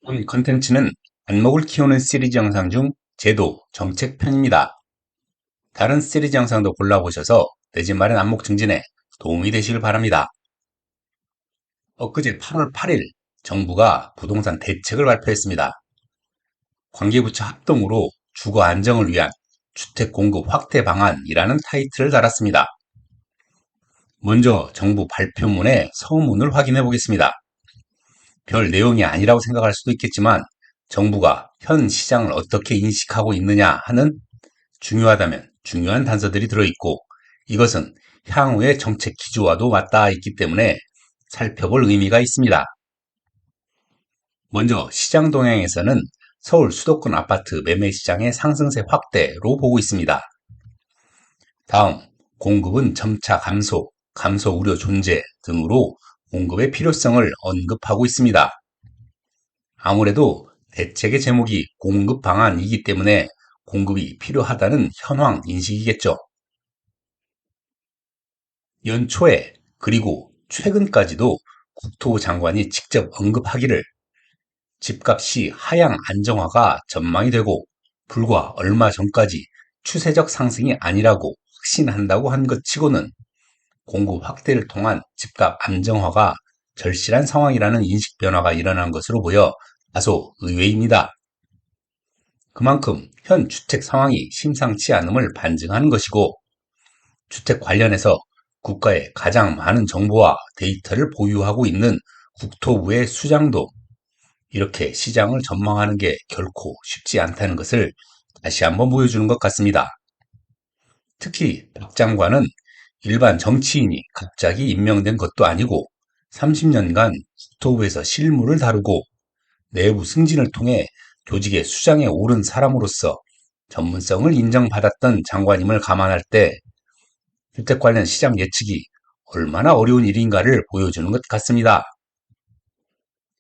본 컨텐츠는 안목을 키우는 시리즈 영상 중 제도, 정책 편입니다. 다른 시리즈 영상도 골라보셔서 내 집 마련 안목 증진에 도움이 되시길 바랍니다. 엊그제 8월 8일 정부가 부동산 대책을 발표했습니다. 관계부처 합동으로 주거 안정을 위한 주택 공급 확대 방안이라는 타이틀을 달았습니다. 먼저 정부 발표문의 서문을 확인해 보겠습니다. 별 내용이 아니라고 생각할 수도 있겠지만 정부가 현 시장을 어떻게 인식하고 있느냐 하는 중요하다면 중요한 단서들이 들어있고 이것은 향후의 정책 기조와도 맞닿아 있기 때문에 살펴볼 의미가 있습니다. 먼저 시장 동향에서는 서울 수도권 아파트 매매 시장의 상승세 확대로 보고 있습니다. 다음, 공급은 점차 감소, 감소 우려 존재 등으로 공급의 필요성을 언급하고 있습니다. 아무래도 대책의 제목이 공급 방안이기 때문에 공급이 필요하다는 현황 인식이겠죠. 연초에 그리고 최근까지도 국토부 장관이 직접 언급하기를 집값이 하향 안정화가 전망이 되고 불과 얼마 전까지 추세적 상승이 아니라고 확신한다고 한 것 치고는 공급 확대를 통한 집값 안정화가 절실한 상황이라는 인식 변화가 일어난 것으로 보여 다소 의외입니다. 그만큼 현 주택 상황이 심상치 않음을 반증하는 것이고 주택 관련해서 국가에 가장 많은 정보와 데이터를 보유하고 있는 국토부의 수장도 이렇게 시장을 전망하는 게 결코 쉽지 않다는 것을 다시 한번 보여주는 것 같습니다. 특히 박 장관은 일반 정치인이 갑자기 임명된 것도 아니고 30년간 국토부에서 실무를 다루고 내부 승진을 통해 조직의 수장에 오른 사람으로서 전문성을 인정받았던 장관임을 감안할 때 주택 관련 시장 예측이 얼마나 어려운 일인가를 보여주는 것 같습니다.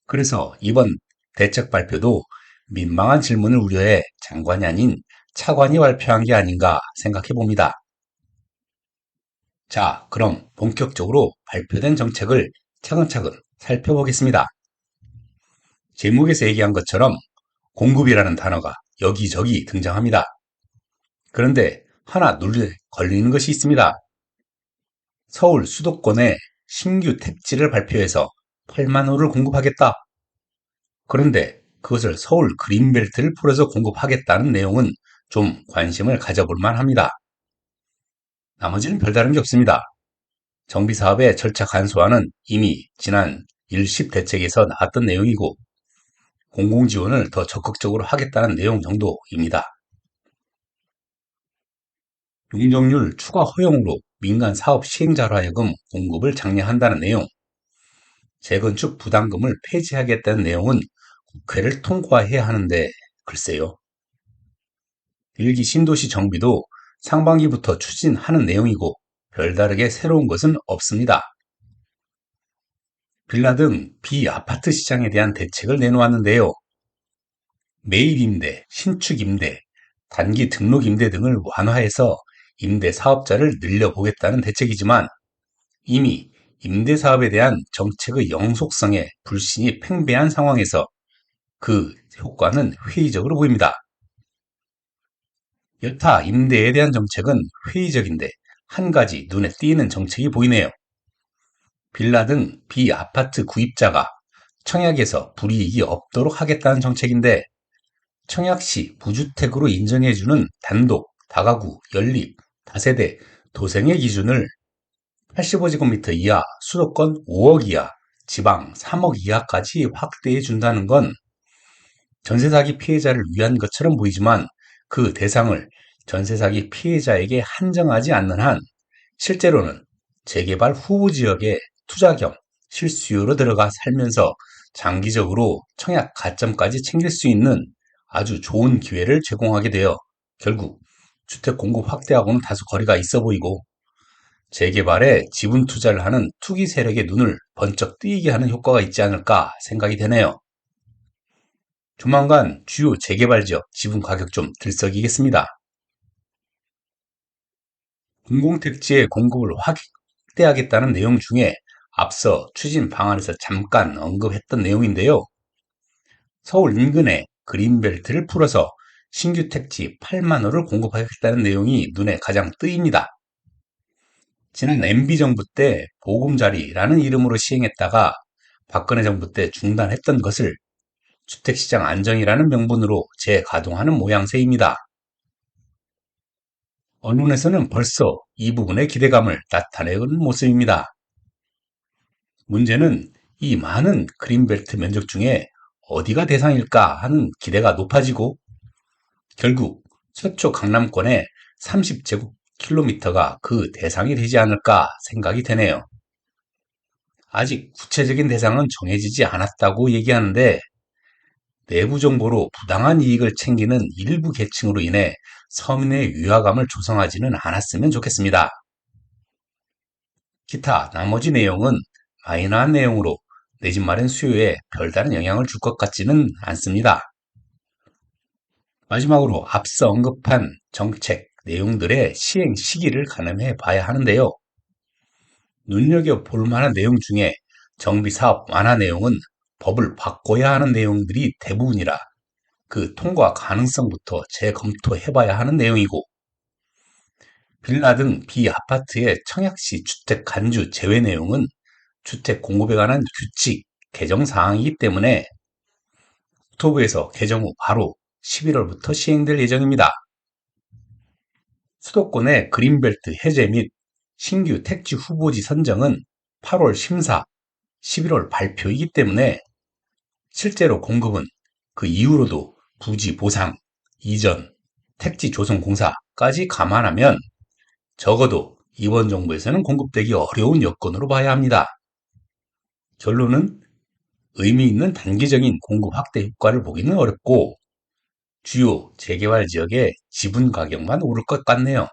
그래서 이번 대책 발표도 민망한 질문을 우려해 장관이 아닌 차관이 발표한 게 아닌가 생각해 봅니다. 자, 그럼 본격적으로 발표된 정책을 차근차근 살펴보겠습니다. 제목에서 얘기한 것처럼 공급이라는 단어가 여기저기 등장합니다. 그런데 하나 눈에 걸리는 것이 있습니다. 서울 수도권에 신규 택지를 발표해서 8만 호를 공급하겠다. 그런데 그것을 서울 그린벨트를 풀어서 공급하겠다는 내용은 좀 관심을 가져볼 만합니다. 나머지는 별다른 게 없습니다. 정비사업의 절차 간소화는 이미 지난 1십 대책에서 나왔던 내용이고 공공지원을 더 적극적으로 하겠다는 내용 정도입니다. 용적률 추가 허용으로 민간 사업 시행자로 하여금 공급을 장려한다는 내용, 재건축 부담금을 폐지하겠다는 내용은 국회를 통과해야 하는데 글쎄요. 일기 신도시 정비도 상반기부터 추진하는 내용이고 별다르게 새로운 것은 없습니다. 빌라 등 비아파트 시장에 대한 대책을 내놓았는데요. 매입 임대, 신축 임대, 단기 등록 임대 등을 완화해서 임대 사업자를 늘려보겠다는 대책이지만 이미 임대 사업에 대한 정책의 영속성에 불신이 팽배한 상황에서 그 효과는 회의적으로 보입니다. 여타 임대에 대한 정책은 회의적인데 한 가지 눈에 띄는 정책이 보이네요. 빌라 등 비아파트 구입자가 청약에서 불이익이 없도록 하겠다는 정책인데 청약시 무주택으로 인정해주는 단독, 다가구, 연립, 다세대, 도생의 기준을 85제곱미터 이하, 수도권 5억 이하, 지방 3억 이하까지 확대해 준다는 건 전세 사기 피해자를 위한 것처럼 보이지만 그 대상을 전세 사기 피해자에게 한정하지 않는 한 실제로는 재개발 후보 지역에 투자 겸 실수요로 들어가 살면서 장기적으로 청약 가점까지 챙길 수 있는 아주 좋은 기회를 제공하게 되어 결국 주택 공급 확대하고는 다소 거리가 있어 보이고 재개발에 지분 투자를 하는 투기 세력의 눈을 번쩍 뜨이게 하는 효과가 있지 않을까 생각이 되네요. 조만간 주요 재개발 지역 지분 가격 좀 들썩이겠습니다. 공공택지의 공급을 확대하겠다는 내용 중에 앞서 추진 방안에서 잠깐 언급했던 내용인데요. 서울 인근에 그린벨트를 풀어서 신규 택지 8만 호를 공급하겠다는 내용이 눈에 가장 띄입니다. 지난 MB 정부 때 보금자리라는 이름으로 시행했다가 박근혜 정부 때 중단했던 것을 주택시장 안정이라는 명분으로 재가동하는 모양새입니다. 언론에서는 벌써 이 부분에 기대감을 나타내는 모습입니다. 문제는 이 많은 그린벨트 면적 중에 어디가 대상일까 하는 기대가 높아지고 결국 서초 강남권의 30제곱킬로미터가 그 대상이 되지 않을까 생각이 되네요. 아직 구체적인 대상은 정해지지 않았다고 얘기하는데 내부 정보로 부당한 이익을 챙기는 일부 계층으로 인해 서민의 위화감을 조성하지는 않았으면 좋겠습니다. 기타 나머지 내용은 마이너한 내용으로 내 집 마련 수요에 별다른 영향을 줄 것 같지는 않습니다. 마지막으로 앞서 언급한 정책 내용들의 시행 시기를 가늠해 봐야 하는데요. 눈여겨볼 만한 내용 중에 정비사업 완화 내용은 법을 바꿔야 하는 내용들이 대부분이라 그 통과 가능성부터 재검토해봐야 하는 내용이고 빌라 등 비아파트의 청약시 주택 간주 제외 내용은 주택 공급에 관한 규칙 개정 사항이기 때문에 국토부에서 개정 후 바로 11월부터 시행될 예정입니다. 수도권의 그린벨트 해제 및 신규 택지 후보지 선정은 8월 심사, 11월 발표이기 때문에 실제로 공급은 그 이후로도 부지 보상, 이전, 택지 조성 공사까지 감안하면 적어도 이번 정부에서는 공급되기 어려운 여건으로 봐야 합니다. 결론은 의미 있는 단기적인 공급 확대 효과를 보기는 어렵고 주요 재개발 지역의 지분 가격만 오를 것 같네요.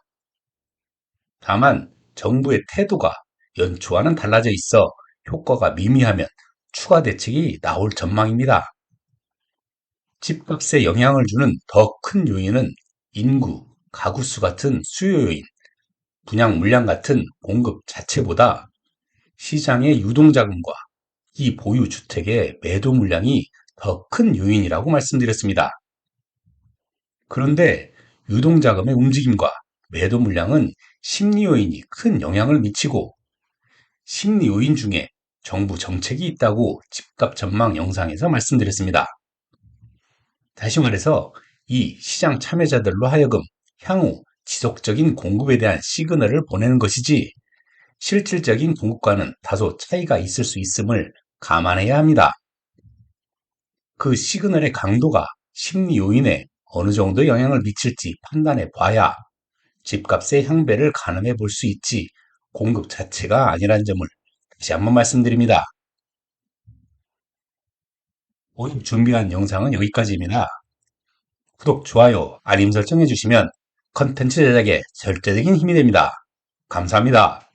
다만 정부의 태도가 연초와는 달라져 있어 효과가 미미하면 추가 대책이 나올 전망입니다. 집값에 영향을 주는 더 큰 요인은 인구, 가구 수 같은 수요 요인, 분양 물량 같은 공급 자체보다 시장의 유동자금과 이 보유 주택의 매도 물량이 더 큰 요인이라고 말씀드렸습니다. 그런데 유동자금의 움직임과 매도 물량은 심리 요인이 큰 영향을 미치고 심리 요인 중에 정부 정책이 있다고 집값 전망 영상에서 말씀드렸습니다. 다시 말해서 이 시장 참여자들로 하여금 향후 지속적인 공급에 대한 시그널을 보내는 것이지 실질적인 공급과는 다소 차이가 있을 수 있음을 감안해야 합니다. 그 시그널의 강도가 심리 요인에 어느 정도 영향을 미칠지 판단해 봐야 집값의 향배를 가늠해 볼 수 있지 공급 자체가 아니라는 점을 다시 한번 말씀드립니다. 오늘 준비한 영상은 여기까지입니다. 구독, 좋아요, 알림 설정해 주시면 컨텐츠 제작에 절대적인 힘이 됩니다. 감사합니다.